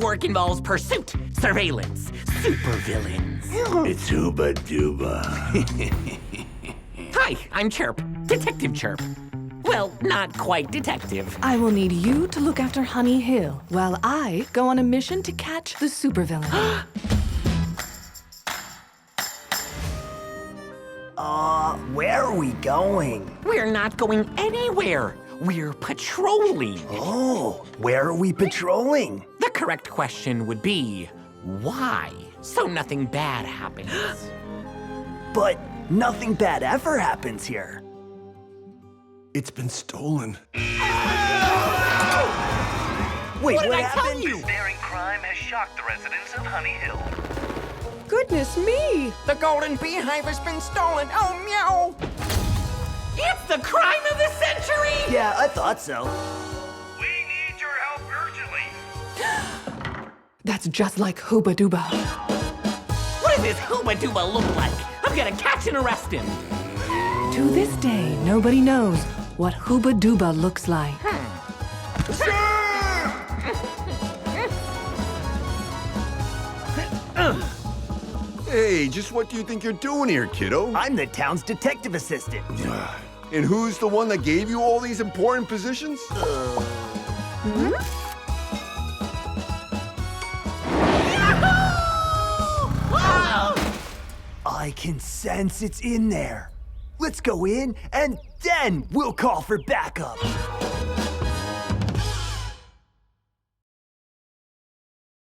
work involves pursuit, surveillance, supervillains. It's Hooba Dooba. Hi, I'm Chirp. Detective Chirp. Well, not quite detective. I will need you to look after Honey Hill while I go on a mission to catch the supervillain. Where are we going? We're not going anywhere. We're patrolling. Oh, where are we patrolling? The correct question would be, why? So nothing bad happens. But nothing bad ever happens here. It's been stolen. Wait, What did I tell happened? you? Daring crime has shocked the residents of Honey Hill. Goodness me! The golden beehive has been stolen. Oh, meow! It's the crime of the century! Yeah, I thought so. We need your help urgently. That's just like Hooba Dooba. What does this Hooba Dooba look like? I'm gonna catch and arrest him. To this day, nobody knows what Hooba Dooba looks like. Hey, just what do you think you're doing here, kiddo? I'm the town's detective assistant. And who's the one that gave you all these important positions? I can sense it's in there. Let's go in, and then we'll call for backup.